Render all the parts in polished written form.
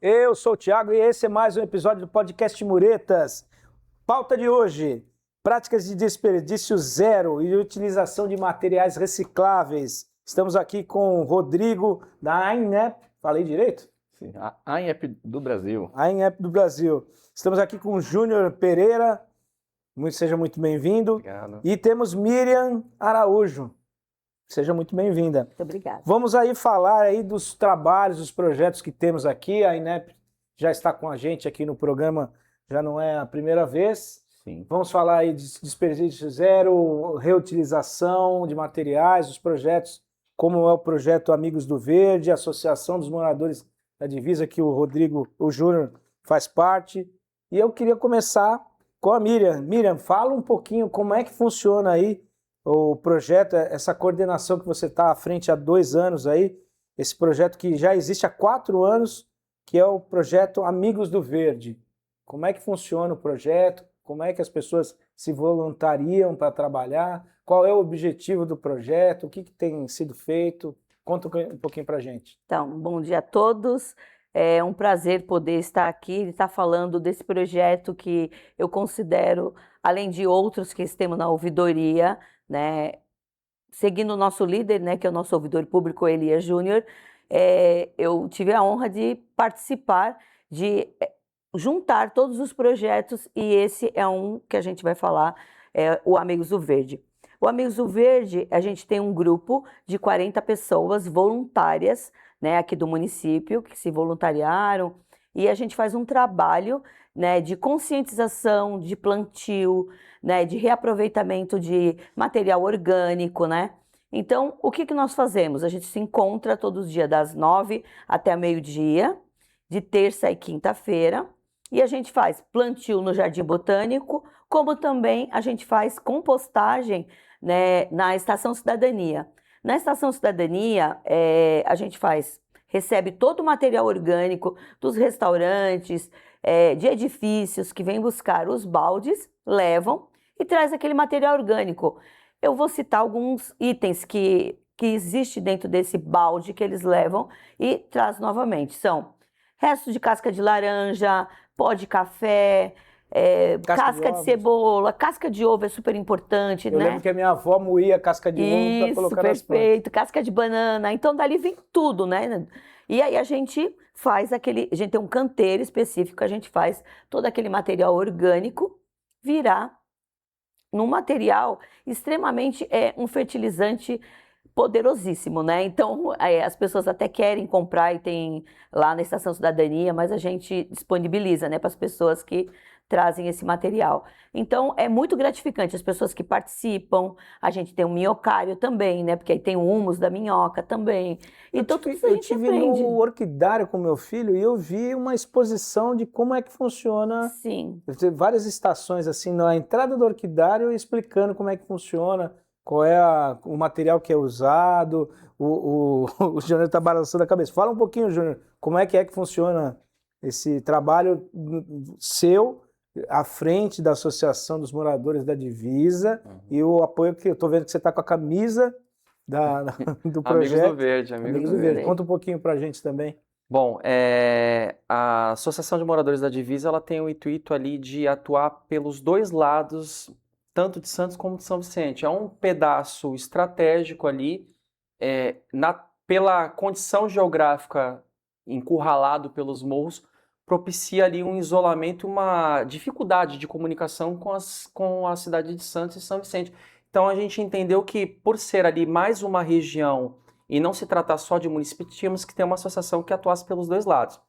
Eu sou o Thiago e esse é mais um episódio do podcast Muretas. Pauta de hoje: práticas de desperdício zero e utilização de materiais recicláveis. Estamos aqui com o Rodrigo da AINEP. Falei direito? Sim, a AINEP do Brasil. AINEP do Brasil. Estamos aqui com o Júnior Pereira. Seja muito bem-vindo. Obrigado. E temos Miriam Araújo. Seja muito bem-vinda. Muito obrigada. Vamos aí falar aí dos trabalhos, dos projetos que temos aqui. A INEP já está com a gente aqui no programa, já não é a primeira vez. Sim. Vamos falar aí de desperdício zero, reutilização de materiais, os projetos, como é o projeto Amigos do Verde, a Associação dos Moradores da Divisa, que o Rodrigo, o Júnior, faz parte. E eu queria começar com a Miriam. Miriam, fala um pouquinho como é que funciona aí o projeto, essa coordenação que você está à frente há 2 anos aí, esse projeto que já existe há 4 anos, que é o projeto Amigos do Verde. Como é que funciona o projeto? Como é que as pessoas se voluntariam para trabalhar? Qual é o objetivo do projeto? O que tem sido feito? Conta um pouquinho para a gente. Então, bom dia a todos. É um prazer poder estar aqui e estar falando desse projeto que eu considero, além de outros que estamos na ouvidoria, né, seguindo o nosso líder, né, que é o nosso ouvidor público, Elias Júnior, eu tive a honra de participar, de juntar todos os projetos, e esse é um que a gente vai falar, o Amigos do Verde. O Amigos do Verde, a gente tem um grupo de 40 pessoas voluntárias, né, aqui do município, que se voluntariaram, e a gente faz um trabalho, né, de conscientização, de plantio, né, de reaproveitamento de material orgânico, né? Então, o que nós fazemos? A gente se encontra todos os dias das 9 até meio-dia, de terça e quinta-feira, e a gente faz plantio no Jardim Botânico, como também a gente faz compostagem, né, na Estação Cidadania. Na Estação Cidadania, a gente recebe todo o material orgânico dos restaurantes, de edifícios que vêm buscar os baldes, levam e traz aquele material orgânico. Eu vou citar alguns itens que existe dentro desse balde que eles levam e traz novamente. São restos de casca de laranja, pó de café, casca de cebola, casca de ovo é super importante, Eu né? lembro que a minha avó moía casca de ovo para colocar nas plantas. Perfeito, casca de banana, então dali vem tudo, né? E aí a gente a gente tem um canteiro específico, a gente faz todo aquele material orgânico virar num material extremamente um fertilizante poderosíssimo, né? Então, as pessoas até querem comprar e tem lá na Estação Cidadania, mas a gente disponibiliza, né, para as pessoas que trazem esse material. Então, é muito gratificante as pessoas que participam. A gente tem um minhocário também, né? Porque aí tem o humus da minhoca também. Então, tudo isso a gente aprende. Eu tive no orquidário com meu filho e eu vi uma exposição de como é que funciona. Sim. Várias estações assim na entrada do orquidário explicando como é que funciona, qual é o material que é usado. O Júnior está balançando a cabeça. Fala um pouquinho, Júnior, como é que funciona esse trabalho seu à frente da Associação dos Moradores da Divisa e o apoio que eu estou vendo que você está com a camisa do projeto. Amigos do Verde. Amigos do Verde. Conta um pouquinho para a gente também. Bom, a Associação de Moradores da Divisa, ela tem o intuito ali de atuar pelos 2 lados, tanto de Santos como de São Vicente. É um pedaço estratégico ali, pela condição geográfica encurralado pelos morros, propicia ali um isolamento e uma dificuldade de comunicação com a cidade de Santos e São Vicente. Então a gente entendeu que, por ser ali mais uma região e não se tratar só de município, tínhamos que ter uma associação que atuasse pelos 2 lados.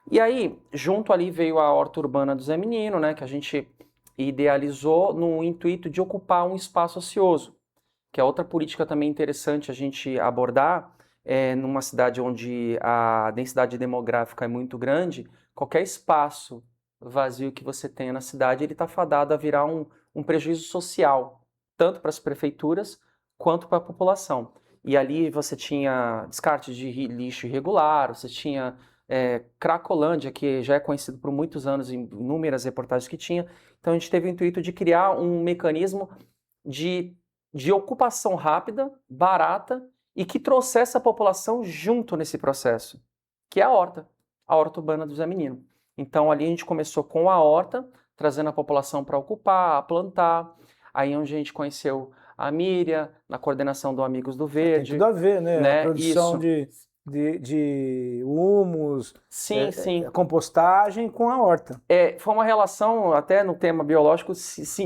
E aí, junto ali veio a Horta Urbana do Zé Menino, né, que a gente idealizou no intuito de ocupar um espaço ocioso, que é outra política também interessante a gente abordar, numa cidade onde a densidade demográfica é muito grande. Qualquer espaço vazio que você tenha na cidade, ele está fadado a virar um prejuízo social, tanto para as prefeituras quanto para a população. E ali você tinha descarte de lixo irregular, você tinha Cracolândia, que já é conhecido por muitos anos em inúmeras reportagens que tinha. Então a gente teve o intuito de criar um mecanismo de ocupação rápida, barata, e que trouxesse a população junto nesse processo, que é a horta. a horta urbana do Zé Menino. Então ali a gente começou com a horta, trazendo a população para ocupar, a plantar. Aí onde a gente conheceu a Miriam, na coordenação do Amigos do Tem Verde. tudo a ver, né? A né? produção Isso. de humus, Sim, sim. a compostagem com a horta. Foi uma relação, até no tema biológico, de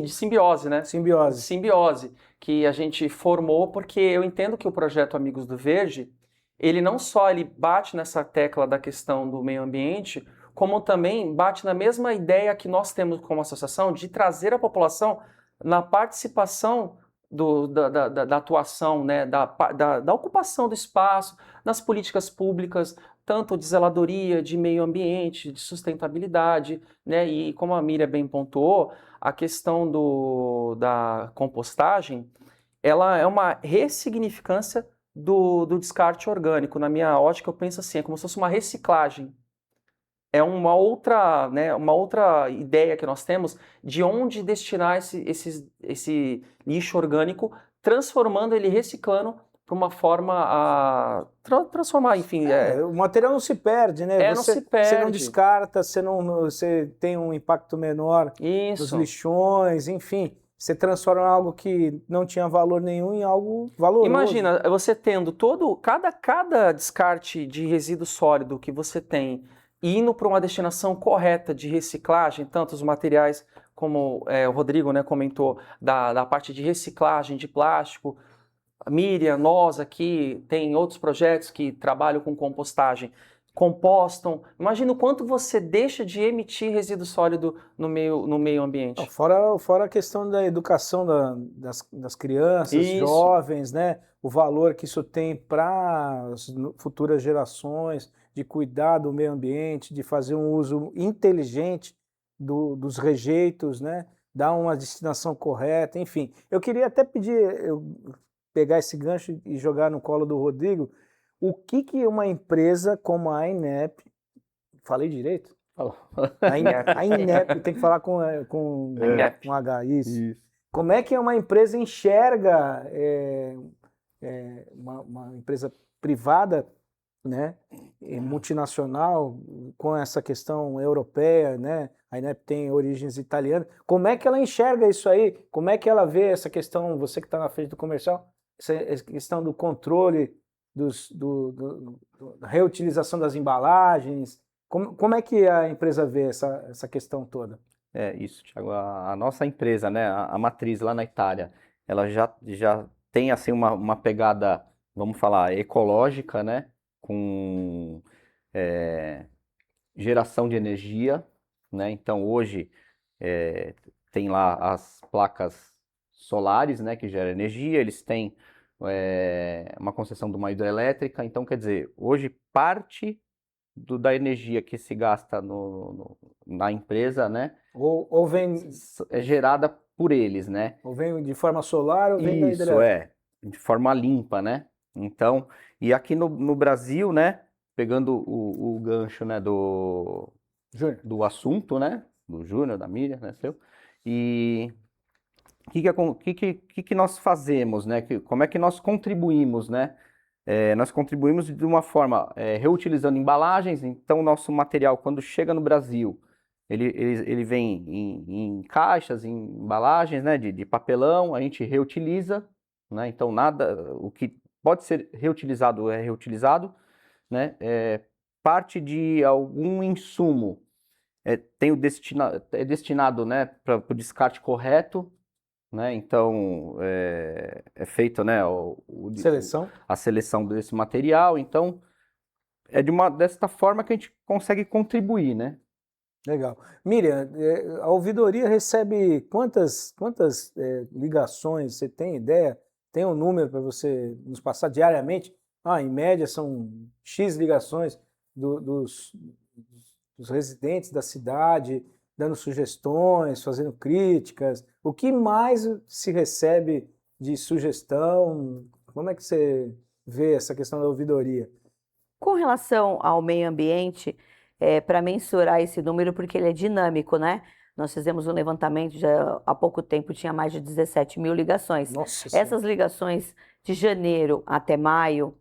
simbiose, né? Simbiose. Simbiose, que a gente formou, porque eu entendo que o projeto Amigos do Verde, ele não só ele bate nessa tecla da questão do meio ambiente, como também bate na mesma ideia que nós temos como associação de trazer a população na participação da atuação, né, da ocupação do espaço, nas políticas públicas, tanto de zeladoria, de meio ambiente, de sustentabilidade, né, e como a Miriam bem pontuou, a questão da compostagem, ela é uma ressignificância do descarte orgânico. Na minha ótica, eu penso assim, é como se fosse uma reciclagem. É uma outra, né, uma outra ideia que nós temos de onde destinar esse lixo orgânico, transformando ele, reciclando para uma forma a transformar, enfim. O material não se perde, né? Não se Você não perde. descarta, você tem um impacto menor nos Isso. lixões, enfim. Você transforma algo que não tinha valor nenhum em algo valoroso. Imagina, você tendo cada descarte de resíduo sólido que você tem indo para uma destinação correta de reciclagem, tanto os materiais, como o Rodrigo, né, comentou, da parte de reciclagem de plástico. A Miriam, nós aqui, tem outros projetos que trabalham com compostagem, compostam. Imagina o quanto você deixa de emitir resíduo sólido no meio ambiente. Fora a questão da educação das crianças, Isso. jovens, né? O valor que isso tem para as futuras gerações, de cuidar do meio ambiente, de fazer um uso inteligente dos rejeitos, né? Dar uma destinação correta, enfim. Eu queria até pegar esse gancho e jogar no colo do Rodrigo, o que uma empresa como a INEP, falei direito? A INEP, tem que falar com H, isso. Como é que uma empresa enxerga uma empresa privada, né, multinacional, com essa questão europeia, né? A INEP tem origens italianas. Como é que ela enxerga isso aí? Como é que ela vê essa questão, você que está na frente do comercial, essa questão do controle, da reutilização das embalagens? Como é que a empresa vê essa questão toda? Isso, Thiago. A nossa empresa, né, a matriz lá na Itália, ela já tem assim uma pegada, vamos falar, ecológica, né, com geração de energia, né? Então hoje tem lá as placas solares, né, que geram energia, eles têm uma concessão de uma hidrelétrica, então quer dizer, hoje parte da energia que se gasta na empresa, né, ou vem é gerada por eles, né? Ou vem de forma solar ou vem da Isso, hidrelétrica? de forma limpa, né? Então, e aqui no Brasil, né, pegando o gancho, né, do assunto, né, do Júnior, da Miriam, né, seu, e o que nós fazemos, né, como é que nós contribuímos, né? Nós contribuímos de uma forma reutilizando embalagens, então o nosso material, quando chega no Brasil, ele vem em caixas, em embalagens, né, de papelão, a gente reutiliza, né, então o que pode ser reutilizado é reutilizado, né, parte de algum insumo é destinado, né, para o descarte correto, né, então é feito, né, a seleção desse material, então desta forma que a gente consegue contribuir, né. Legal. Miriam, a ouvidoria recebe quantas ligações? Você tem ideia? Tem um número para você nos passar diariamente? Em média são X ligações dos residentes da cidade, dando sugestões, fazendo críticas. O que mais se recebe de sugestão? Como é que você vê essa questão da ouvidoria? Com relação ao meio ambiente, para mensurar esse número, porque ele é dinâmico, né? Nós fizemos um levantamento, já há pouco tempo tinha mais de 17 mil ligações. Nossa Essas ligações de janeiro até maio,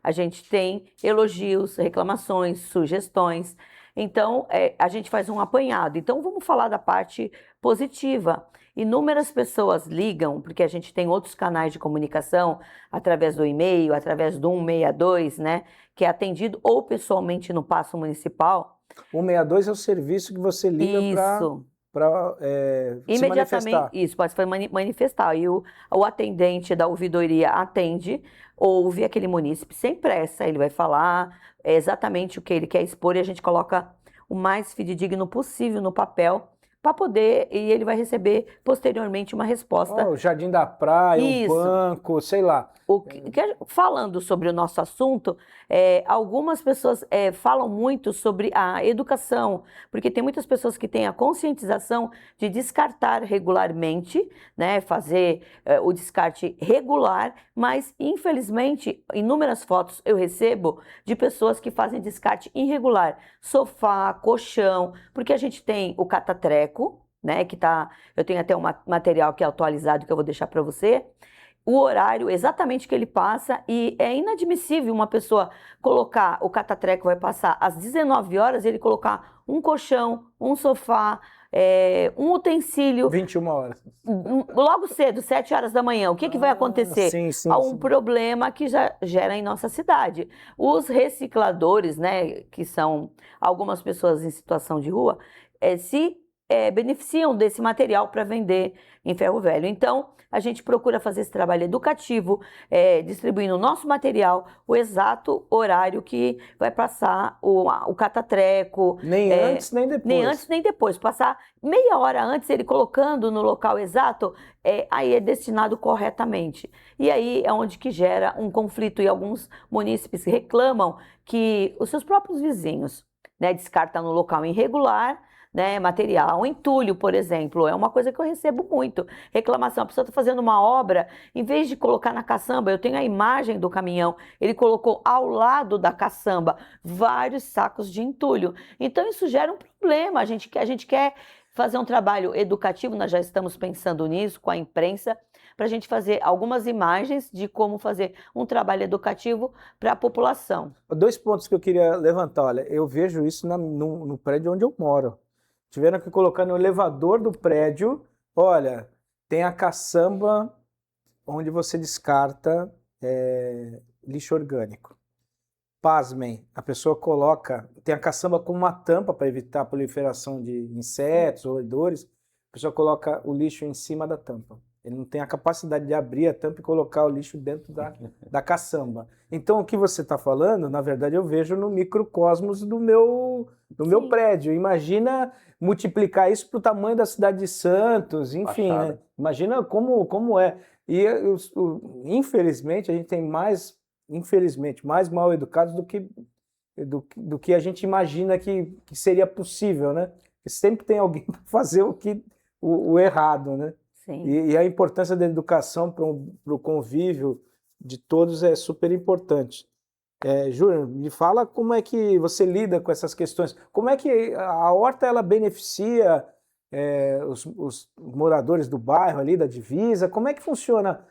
a gente tem elogios, reclamações, sugestões. Então, a gente faz um apanhado. Então, vamos falar da parte positiva. Inúmeras pessoas ligam, porque a gente tem outros canais de comunicação, através do e-mail, através do 162, né, que é atendido ou pessoalmente no Paço Municipal. 162 é o serviço que você liga para se manifestar. Isso, pode se manifestar. E o atendente da ouvidoria atende, ouve aquele munícipe sem pressa, ele vai falar exatamente o que ele quer expor e a gente coloca o mais fidedigno possível no papel para poder, e ele vai receber posteriormente uma resposta. O Jardim da Praia, Isso. um banco, sei lá. Falando sobre o nosso assunto, algumas pessoas falam muito sobre a educação, porque tem muitas pessoas que têm a conscientização de descartar regularmente, né, fazer o descarte regular, mas infelizmente inúmeras fotos eu recebo de pessoas que fazem descarte irregular, sofá, colchão, porque a gente tem o catatreco, né, eu tenho até um material que é atualizado que eu vou deixar para você. O horário exatamente que ele passa, e é inadmissível uma pessoa colocar, o catatreco vai passar às 19 horas, ele colocar um colchão, um sofá, um utensílio. 21 horas. Logo cedo, 7 horas da manhã, o que vai acontecer? Sim, Há um problema que já gera em nossa cidade. Os recicladores, né, que são algumas pessoas em situação de rua, se beneficiam desse material para vender em ferro velho. Então, a gente procura fazer esse trabalho educativo, distribuindo o nosso material, o exato horário que vai passar o catatreco. Nem antes, nem depois. Nem antes, nem depois. Passar meia hora antes, ele colocando no local exato, aí é destinado corretamente. E aí é onde que gera um conflito, e alguns munícipes reclamam que os seus próprios vizinhos, né, descartam no local irregular, né, material. Um entulho, por exemplo, é uma coisa que eu recebo muito. Reclamação, a pessoa está fazendo uma obra, em vez de colocar na caçamba, eu tenho a imagem do caminhão, ele colocou ao lado da caçamba vários sacos de entulho. Então isso gera um problema, a gente quer fazer um trabalho educativo, nós já estamos pensando nisso com a imprensa, para a gente fazer algumas imagens de como fazer um trabalho educativo para a população. 2 pontos que eu queria levantar. Olha, eu vejo isso no prédio onde eu moro. Tiveram que colocar no elevador do prédio, olha, tem a caçamba onde você descarta lixo orgânico. Pasmem, a pessoa tem a caçamba com uma tampa para evitar a proliferação de insetos, roedores, a pessoa coloca o lixo em cima da tampa. Ele não tem a capacidade de abrir a tampa e colocar o lixo dentro da caçamba. Então, o que você está falando, na verdade, eu vejo no microcosmos do meu prédio. Imagina multiplicar isso para o tamanho da cidade de Santos, enfim, né? Imagina como é. E, infelizmente, a gente tem mais mal educados do que a gente imagina que seria possível, né? Porque sempre tem alguém para fazer o errado, né? Sim. E a importância da educação para o convívio de todos é super importante. Júnior, me fala como é que você lida com essas questões. Como é que a horta ela beneficia os moradores do bairro ali, da divisa? Como é que funciona?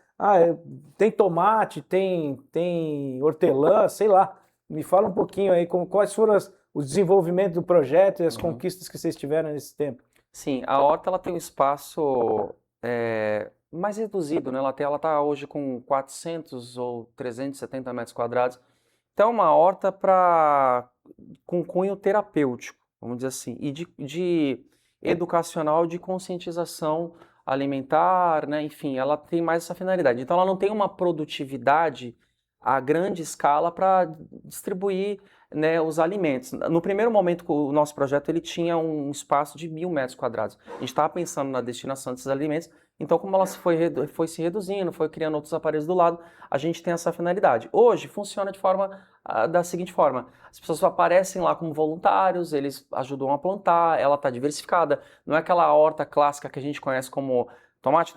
Tem tomate, tem hortelã, sei lá. Me fala um pouquinho aí quais foram os desenvolvimentos do projeto e as conquistas que vocês tiveram nesse tempo. Sim, a horta ela tem um espaço mais reduzido, né? Ela está hoje com 400 ou 370 metros quadrados. Então, é uma horta com cunho terapêutico, vamos dizer assim, e de educacional, de conscientização alimentar, né? Enfim, ela tem mais essa finalidade. Então, ela não tem uma produtividade a grande escala para distribuir, né, os alimentos. No primeiro momento, o nosso projeto ele tinha um espaço de 1.000 metros quadrados. A gente estava pensando na destinação desses alimentos, então como ela foi se reduzindo, foi criando outros aparelhos do lado, a gente tem essa finalidade. Hoje funciona da seguinte forma, as pessoas aparecem lá como voluntários, eles ajudam a plantar, ela está diversificada, não é aquela horta clássica que a gente conhece como tomate,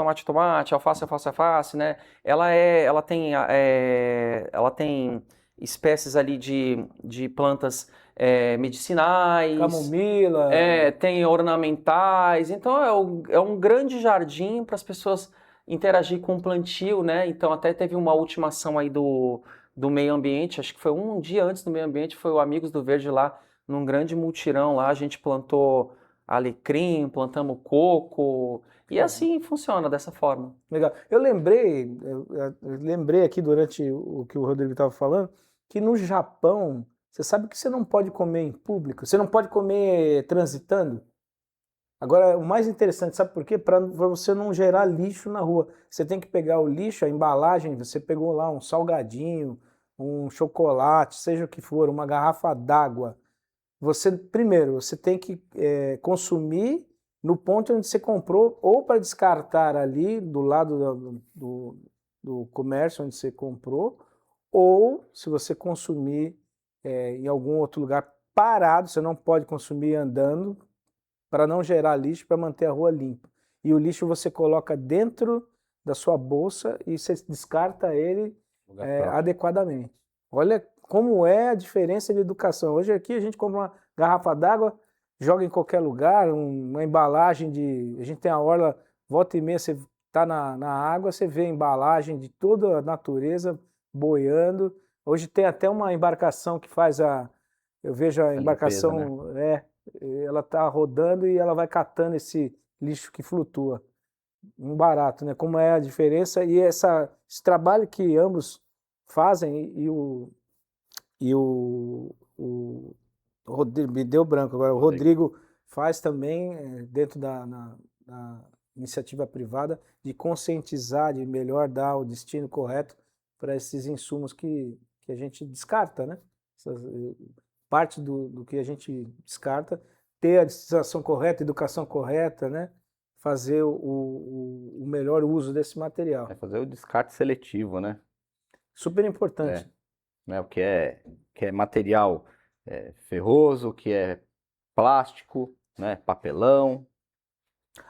alface, né? Ela tem espécies ali de plantas medicinais, camomila, tem ornamentais, então é um grande jardim para as pessoas interagir com o plantio, né? Então até teve uma última ação aí do do meio ambiente, acho que foi um dia antes do meio ambiente, foi o Amigos do Verde lá, num grande mutirão lá, a gente plantou alecrim, plantamos coco, e assim funciona dessa forma. Legal. Eu lembrei aqui durante o que o Rodrigo estava falando, que no Japão, você sabe que você não pode comer em público, você não pode comer transitando. Agora, o mais interessante, sabe por quê? Para você não gerar lixo na rua. Você tem que pegar o lixo, a embalagem, você pegou lá um salgadinho, um chocolate, seja o que for, uma garrafa d'água. Primeiro, você tem que consumir no ponto onde você comprou, ou para descartar ali do lado do comércio onde você comprou, ou se você consumir em algum outro lugar parado, você não pode consumir andando, para não gerar lixo, para manter a rua limpa. E o lixo você coloca dentro da sua bolsa e você descarta ele adequadamente. Olha como é a diferença de educação. Hoje aqui a gente compra uma garrafa d'água, joga em qualquer lugar, uma embalagem a gente tem a orla, volta e meia você está na água, você vê a embalagem de toda a natureza boiando. Hoje tem até uma embarcação que faz eu vejo a embarcação, limpeza, né? Ela está rodando e ela vai catando esse lixo que flutua. Um barato, né? Como é a diferença e esse trabalho que ambos fazem e o Rodrigo, me deu branco agora, o Rodrigo faz também dentro da iniciativa privada de conscientizar, de melhor dar o destino correto para esses insumos que a gente descarta, né? Parte do que a gente descarta, ter a destinação correta, educação correta, né? Fazer o melhor uso desse material. Fazer o descarte seletivo, né? Super importante. Né? O que é material ferroso, o que é plástico, né? Papelão.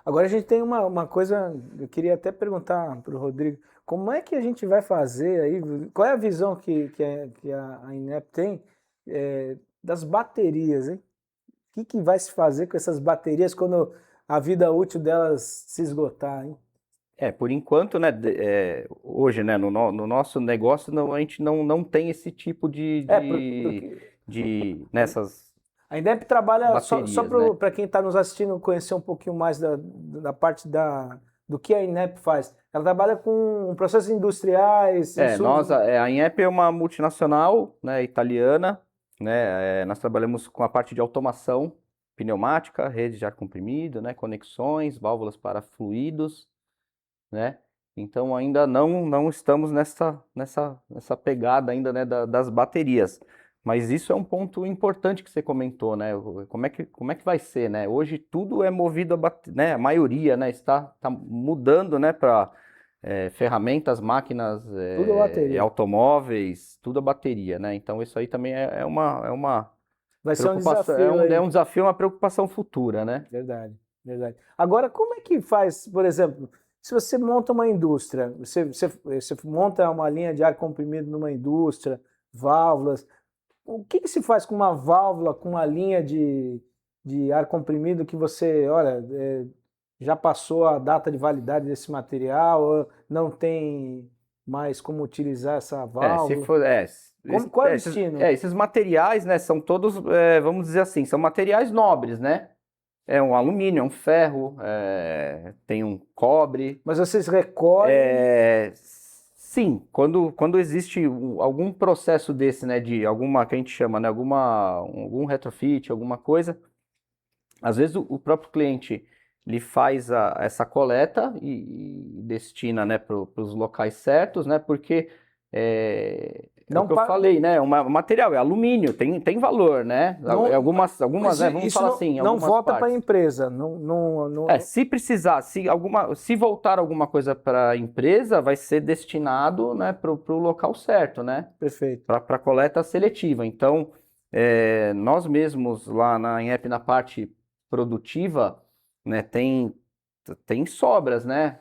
Agora a gente tem uma coisa, eu queria até perguntar para o Rodrigo, como é que a gente vai fazer aí, qual é a visão que a INEP tem das baterias, hein? O que vai se fazer com essas baterias quando a vida útil delas se esgotar, hein? Por enquanto, né, hoje, né, no nosso negócio, a gente não tem esse tipo nessas a INEP trabalha, baterias, só né? para quem está nos assistindo conhecer um pouquinho mais da parte do que a INEP faz. Ela trabalha com processos industriais. A INEP é uma multinacional, né, italiana, né, nós trabalhamos com a parte de automação pneumática, rede de ar comprimido, né, conexões, válvulas para fluidos, né? Então ainda não estamos nessa pegada ainda, né, das baterias. Mas isso é um ponto importante que você comentou, né? Como é que vai ser, né? Hoje tudo é movido a né? A maioria, né, está mudando, né, para ferramentas, máquinas, tudo bateria. automóveis, tudo a bateria, né? Então isso aí também é uma vai ser um desafio, é um desafio, uma preocupação futura, né? Verdade. Agora, como é que faz, por exemplo, se você monta uma indústria, você monta uma linha de ar comprimido numa indústria, válvulas, o que se faz com uma válvula, com uma linha de ar comprimido que você, olha, já passou a data de validade desse material, ou não tem mais como utilizar essa válvula? Qual é o destino? Esses materiais, né, são todos, vamos dizer assim, são materiais nobres, né? É um alumínio, é um ferro, tem um cobre. Mas vocês recolhem? Sim, quando existe algum processo desse, né, de alguma, que a gente chama, né, algum retrofit, alguma coisa, às vezes o próprio cliente ele faz essa coleta e destina, né, para os locais certos, né, porque o que eu falei, né, o material é alumínio, tem valor, né, algumas né, vamos falar assim, não volta para a empresa, se precisar, se voltar alguma coisa para a empresa, vai ser destinado, né, para o local certo, né? Perfeito. Para coleta seletiva. Então, nós mesmos lá na INEP, na parte produtiva, né, tem sobras, né?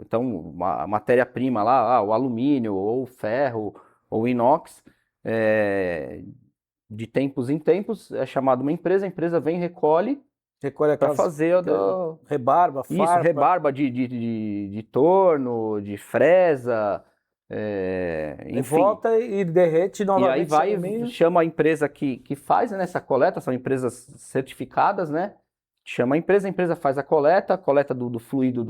Então, a matéria-prima lá, o alumínio, ou o ferro, ou o inox, de tempos em tempos, é chamada uma empresa, a empresa vem e recolhe para fazer rebarba, farpa. Isso, rebarba de torno, de fresa, E enfim. volta e derrete E novamente. aí vai, no meio. chama a empresa que faz, né, essa coleta, são empresas certificadas, né? Chama a empresa faz a coleta do fluido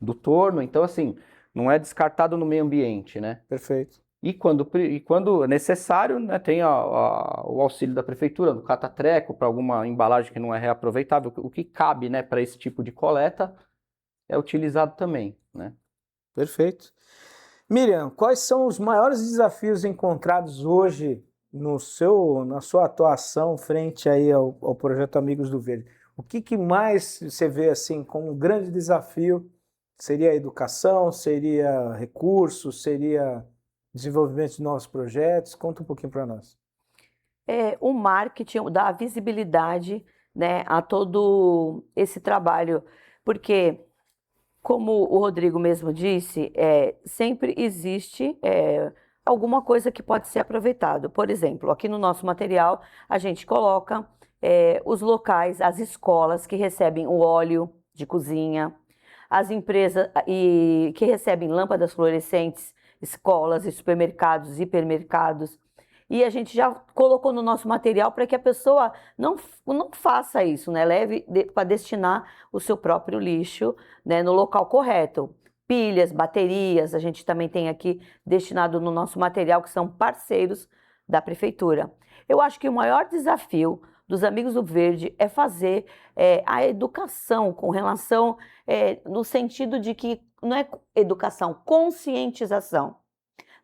do torno. Então, assim, não é descartado no meio ambiente, né? Perfeito. E quando necessário, né, tem o auxílio da prefeitura, do catatreco, para alguma embalagem que não é reaproveitável. O que cabe, né, para esse tipo de coleta é utilizado também, né? Perfeito. Miriam, quais são os maiores desafios encontrados hoje na sua atuação frente aí ao projeto Amigos do Verde? O que mais você vê assim como um grande desafio? Seria a educação, seria recursos, seria desenvolvimento de novos projetos? Conta um pouquinho para nós. O marketing dá visibilidade, né, a todo esse trabalho, porque, como o Rodrigo mesmo disse, sempre existe alguma coisa que pode ser aproveitado. Por exemplo, aqui no nosso material, a gente coloca os locais, as escolas que recebem o óleo de cozinha, as empresas que recebem lâmpadas fluorescentes, escolas, supermercados, hipermercados. E a gente já colocou no nosso material para que a pessoa não faça isso, né? Leve para destinar o seu próprio lixo, né, no local correto. Pilhas, baterias, a gente também tem aqui destinado no nosso material, que são parceiros da prefeitura. Eu acho que o maior desafio dos Amigos do Verde é fazer a educação com relação, no sentido de que não é educação, conscientização.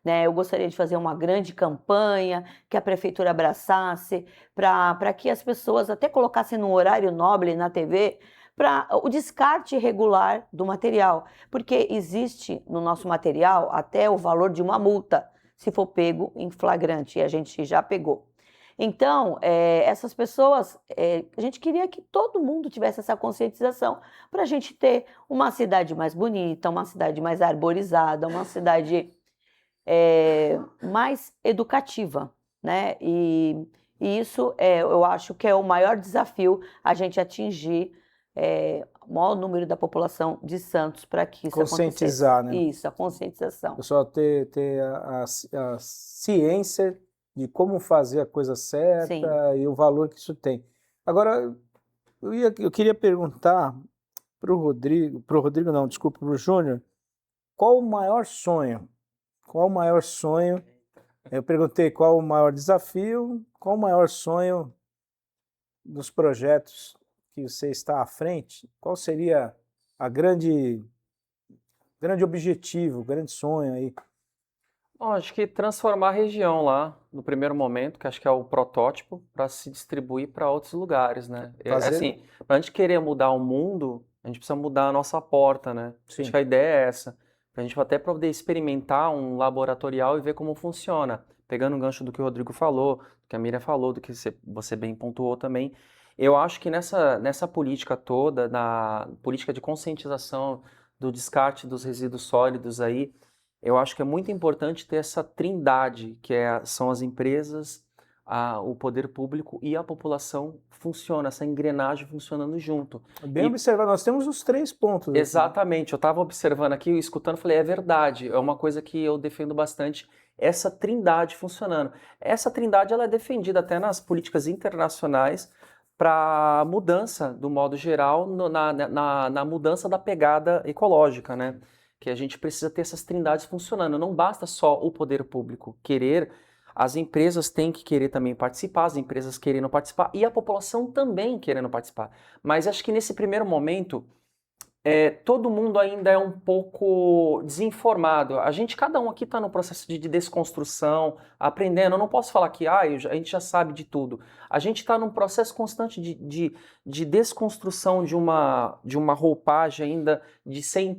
Né? Eu gostaria de fazer uma grande campanha, que a prefeitura abraçasse, para que as pessoas até colocassem no horário nobre na TV, para o descarte regular do material, porque existe no nosso material até o valor de uma multa, se for pego em flagrante, e a gente já pegou. Então, essas pessoas, a gente queria que todo mundo tivesse essa conscientização, para a gente ter uma cidade mais bonita, uma cidade mais arborizada, uma cidade mais educativa, né? E isso eu acho que é o maior desafio, a gente atingir o maior número da população de Santos para que isso Conscientizar, acontecesse. né? Isso, a conscientização. O pessoal ter a ciência de como fazer a coisa certa. Sim. E o valor que isso tem. Agora, eu queria perguntar para o Rodrigo não, desculpa, para o Júnior, qual o maior sonho? Qual o maior sonho? Eu perguntei qual o maior desafio, qual o maior sonho dos projetos que você está à frente? Qual seria a grande objetivo, grande sonho aí? Bom, acho que transformar a região lá, no primeiro momento, que acho que é o protótipo, para se distribuir para outros lugares, né? Fazer- Assim, para a gente querer mudar o mundo, a gente precisa mudar a nossa porta, né? Sim. Acho que a ideia é essa. Para a gente até poder experimentar um laboratorial e ver como funciona. Pegando o gancho do que o Rodrigo falou, do que a Miriam falou, do que você bem pontuou também. Eu acho que nessa política toda, na política de conscientização do descarte dos resíduos sólidos aí, eu acho que é muito importante ter essa trindade, são as empresas, o poder público e a população funciona, essa engrenagem funcionando junto. Bem observado, nós temos os 3 pontos. Exatamente, eu estava observando aqui, escutando, falei, é verdade, é uma coisa que eu defendo bastante, essa trindade funcionando. Essa trindade ela é defendida até nas políticas internacionais para mudança, do modo geral, na mudança da pegada ecológica, né? Que a gente precisa ter essas trindades funcionando. Não basta só o poder público querer, as empresas têm que querer também participar, as empresas querendo participar e a população também querendo participar. Mas acho que nesse primeiro momento, todo mundo ainda é um pouco desinformado. Cada um aqui está no processo de desconstrução, aprendendo. Eu não posso falar que a gente já sabe de tudo. A gente está num processo constante de desconstrução de uma roupagem ainda sem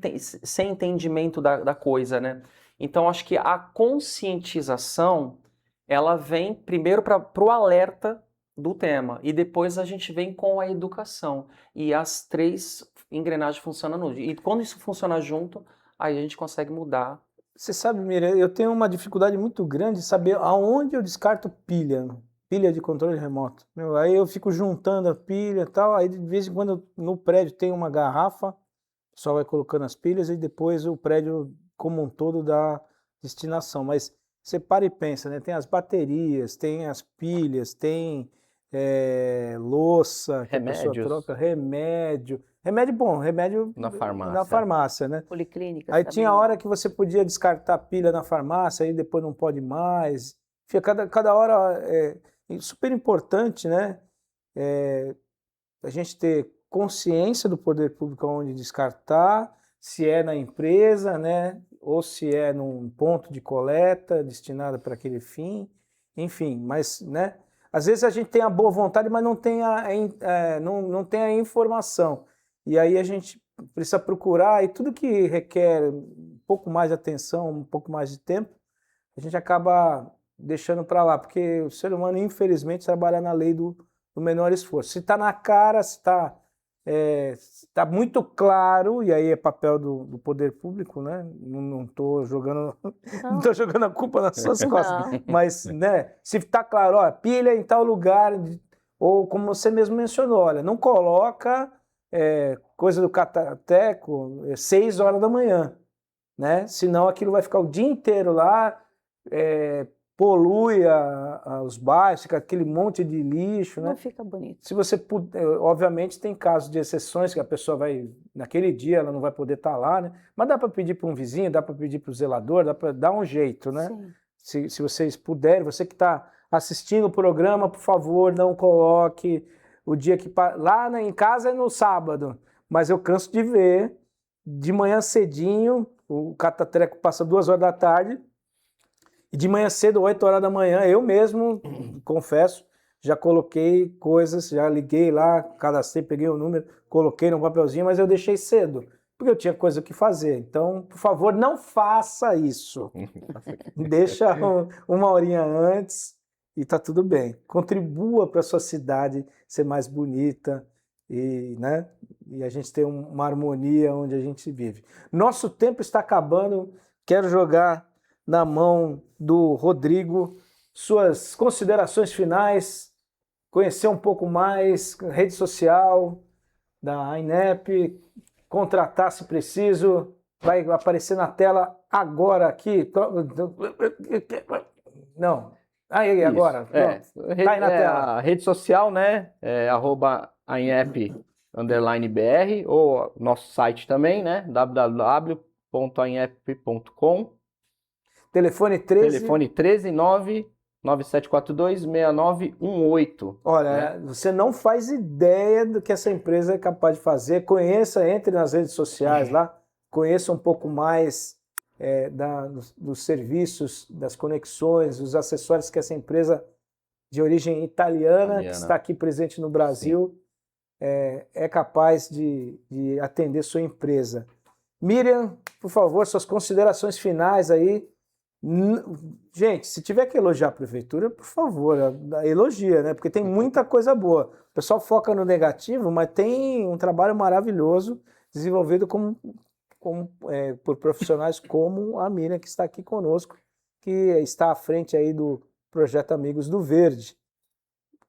entendimento da coisa, né? Então, acho que a conscientização, ela vem primeiro para o alerta do tema, e depois a gente vem com a educação. E as 3 engrenagens funcionam. E quando isso funciona junto, aí a gente consegue mudar. Você sabe, Miriam, eu tenho uma dificuldade muito grande de saber aonde eu descarto pilha de controle remoto. Aí eu fico juntando a pilha e tal, aí de vez em quando no prédio tem uma garrafa, o pessoal vai colocando as pilhas e depois o prédio como um todo da destinação. Mas você para e pensa, né? Tem as baterias, tem as pilhas, tem louça que a pessoa Remédios. troca, remédio. Remédio bom, remédio Na farmácia. na farmácia, né? Policlínicas Aí também. tinha hora que você podia descartar a pilha na farmácia, aí depois não pode mais. Enfim, cada hora é super importante, né? A gente ter consciência do poder público onde descartar, se é na empresa, né? Ou se é num ponto de coleta destinado para aquele fim. Enfim, mas, né? Às vezes a gente tem a boa vontade, mas não tem não tem a informação. E aí a gente precisa procurar, e tudo que requer um pouco mais de atenção, um pouco mais de tempo, a gente acaba deixando para lá, porque o ser humano, infelizmente, trabalha na lei do menor esforço. Se está na cara, se está muito claro, e aí é papel do poder público, né? Não estou jogando, não tô jogando a culpa nas suas costas, Não. mas, né, se está claro, ó, pilha em tal lugar, ou como você mesmo mencionou, olha, não coloca coisa do catateco 6 horas da manhã, né? Senão aquilo vai ficar o dia inteiro lá, polui os bairros, fica aquele monte de lixo, né? Não fica bonito. Se você puder, obviamente tem casos de exceções que a pessoa vai, naquele dia ela não vai poder estar lá, né? Mas dá para pedir para um vizinho, dá para pedir para o zelador, dá para dar um jeito, né? Sim. Se vocês puderem, você que está assistindo o programa, por favor, não coloque o dia que... Lá em casa é no sábado, mas eu canso de ver, de manhã cedinho, o catatreco passa 2 horas da tarde, e de manhã cedo, 8 horas da manhã, eu mesmo, confesso, já coloquei coisas, já liguei lá, cadastrei, peguei o número, coloquei no papelzinho, mas eu deixei cedo, porque eu tinha coisa que fazer. Então, por favor, não faça isso. Deixa uma horinha antes e tá tudo bem. Contribua para a sua cidade ser mais bonita e, né, e a gente ter uma harmonia onde a gente vive. Nosso tempo está acabando, quero jogar na mão do Rodrigo suas considerações finais, conhecer um pouco mais, rede social da INEP, contratar se preciso, vai aparecer na tela agora aqui. Não, aí agora. Tá aí na tela. A rede social, né? @AinEP_BR, ou nosso site também, né? www.ainep.com. Telefone 13. Telefone 13997426918. Olha, você não faz ideia do que essa empresa é capaz de fazer. Conheça, entre nas redes sociais lá, conheça um pouco mais dos serviços, das conexões, dos acessórios que essa empresa de origem italiana, que está aqui presente no Brasil, é capaz de atender sua empresa. Miriam, por favor, suas considerações finais aí. Gente, se tiver que elogiar a prefeitura, por favor, elogia, né? Porque tem muita coisa boa. O pessoal foca no negativo, mas tem um trabalho maravilhoso desenvolvido por profissionais como a Miriam, que está aqui conosco, que está à frente aí do projeto Amigos do Verde.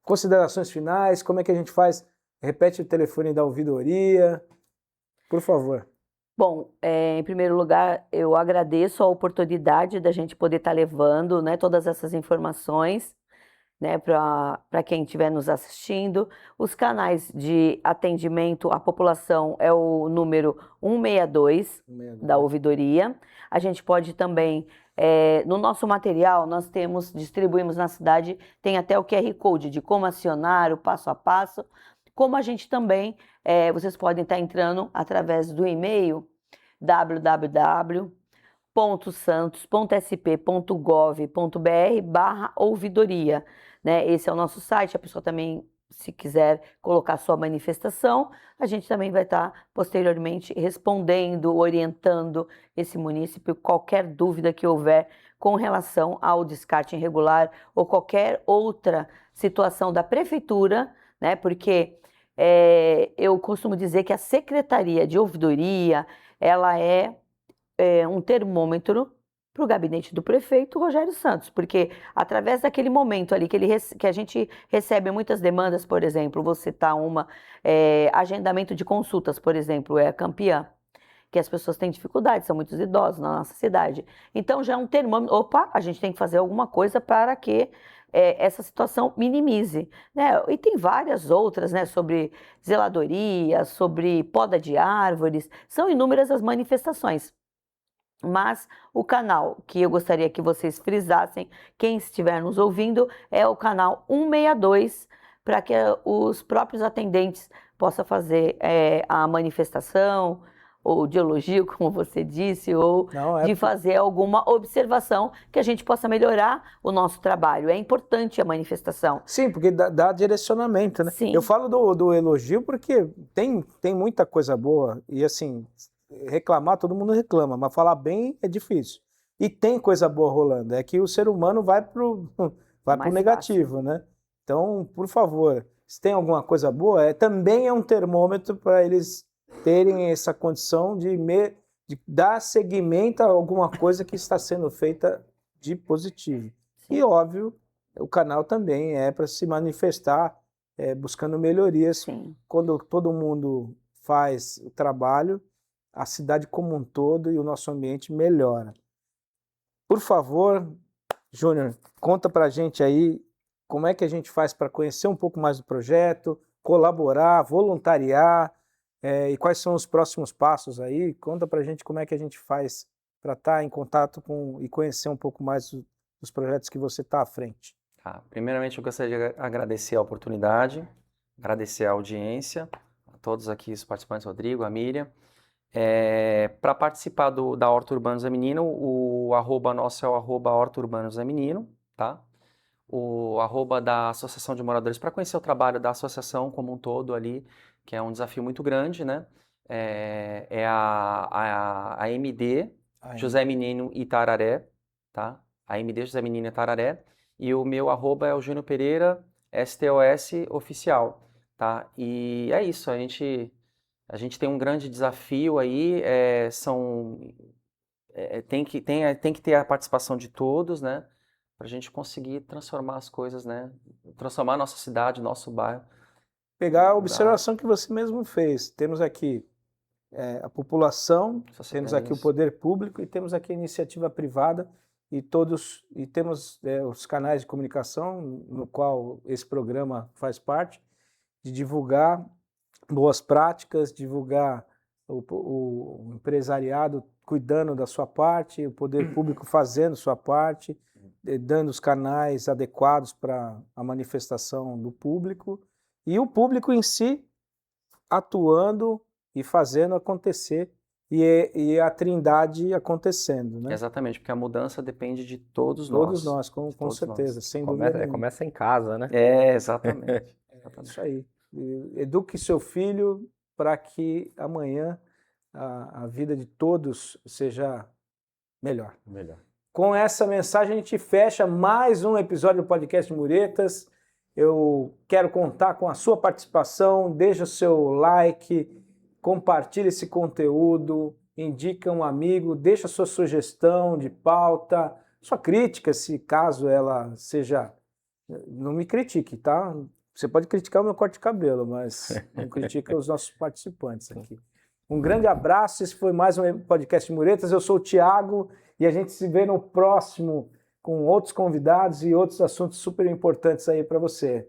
Considerações finais, como é que a gente faz? Repete o telefone da ouvidoria, por favor. Bom, em primeiro lugar, eu agradeço a oportunidade da gente poder estar levando, né, todas essas informações, né, para quem estiver nos assistindo. Os canais de atendimento à população é o número 162 da ouvidoria. A gente pode também, no nosso material, nós distribuímos na cidade, tem até o QR Code de como acionar, o passo a passo. Como a gente também, vocês podem estar entrando através do e-mail www.santos.sp.gov.br/ouvidoria, né? Esse é o nosso site. A pessoa também, se quiser colocar sua manifestação, a gente também vai estar posteriormente respondendo, orientando esse município qualquer dúvida que houver com relação ao descarte irregular ou qualquer outra situação da prefeitura, né? Porque eu costumo dizer que a Secretaria de Ouvidoria, ela é um termômetro para o gabinete do prefeito Rogério Santos, porque através daquele momento ali que a gente recebe muitas demandas, por exemplo, vou citar agendamento de consultas, por exemplo, é a campeã. porque as pessoas têm dificuldade, são muitos idosos na nossa cidade. Então já é um termômetro, opa, a gente tem que fazer alguma coisa para que essa situação minimize, né? E tem várias outras, né, sobre zeladoria, sobre poda de árvores, são inúmeras as manifestações. Mas o canal que eu gostaria que vocês frisassem, quem estiver nos ouvindo, é o canal 162, para que os próprios atendentes possam fazer a manifestação, ou de elogio, como você disse, ou de fazer alguma observação que a gente possa melhorar o nosso trabalho. É importante a manifestação. Sim, porque dá direcionamento, né? Sim. Eu falo do elogio porque tem muita coisa boa e, assim, reclamar, todo mundo reclama, mas falar bem é difícil. E tem coisa boa rolando, é que o ser humano vai pro negativo, fácil, né? Então, por favor, se tem alguma coisa boa, também é um termômetro para eles terem essa condição de dar seguimento a alguma coisa que está sendo feita de positivo. Sim. E, óbvio, o canal também é para se manifestar, buscando melhorias. Sim. Quando todo mundo faz o trabalho, a cidade como um todo e o nosso ambiente melhora. Por favor, Júnior, conta pra gente aí como é que a gente faz para conhecer um pouco mais do projeto, colaborar, voluntariar, e quais são os próximos passos aí. Conta pra gente como é que a gente faz para estar em contato e conhecer um pouco mais dos projetos que você está à frente. Tá. Primeiramente, eu gostaria de agradecer a oportunidade, agradecer a audiência, a todos aqui os participantes, Rodrigo, a Miriam. Para participar da Horta Urbano Zé Menino, o arroba nosso é o arroba Horta Urbano Zé Menino, tá? O arroba da Associação de Moradores, para conhecer o trabalho da associação como um todo ali, que é um desafio muito grande, né? É a MD José Menino Itararé, tá? A MD José Menino Itararé. E o meu arroba é o Júnior Pereira, STOS Oficial, tá? E é isso, a gente tem um grande desafio aí, tem que ter a participação de todos, né? Para a gente conseguir transformar as coisas, né? Transformar a nossa cidade, nosso bairro. Pegar a observação que você mesmo fez. Temos aqui a população, temos aqui o poder público e temos aqui a iniciativa privada e temos os canais de comunicação no qual esse programa faz parte, de divulgar boas práticas, divulgar o empresariado cuidando da sua parte, o poder público fazendo sua parte, dando os canais adequados para a manifestação do público e o público em si atuando e fazendo acontecer e a trindade acontecendo, né? Exatamente, porque a mudança depende de todos nós. Todos nós, com certeza, sem dúvida nenhuma. Começa em casa, né? Exatamente. Isso aí. Eduque seu filho para que amanhã a vida de todos seja melhor. Com essa mensagem a gente fecha mais um episódio do podcast Muretas. Eu quero contar com a sua participação, deixa o seu like, compartilhe esse conteúdo, indica um amigo, deixa a sua sugestão de pauta, sua crítica, se caso ela seja... Não me critique, tá? Você pode criticar o meu corte de cabelo, mas não critica os nossos participantes aqui. Um grande abraço, esse foi mais um podcast Muretas. Eu sou o Thiago e a gente se vê no próximo com outros convidados e outros assuntos super importantes aí para você.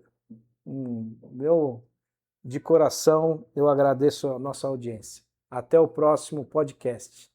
De coração, eu agradeço a nossa audiência. Até o próximo podcast.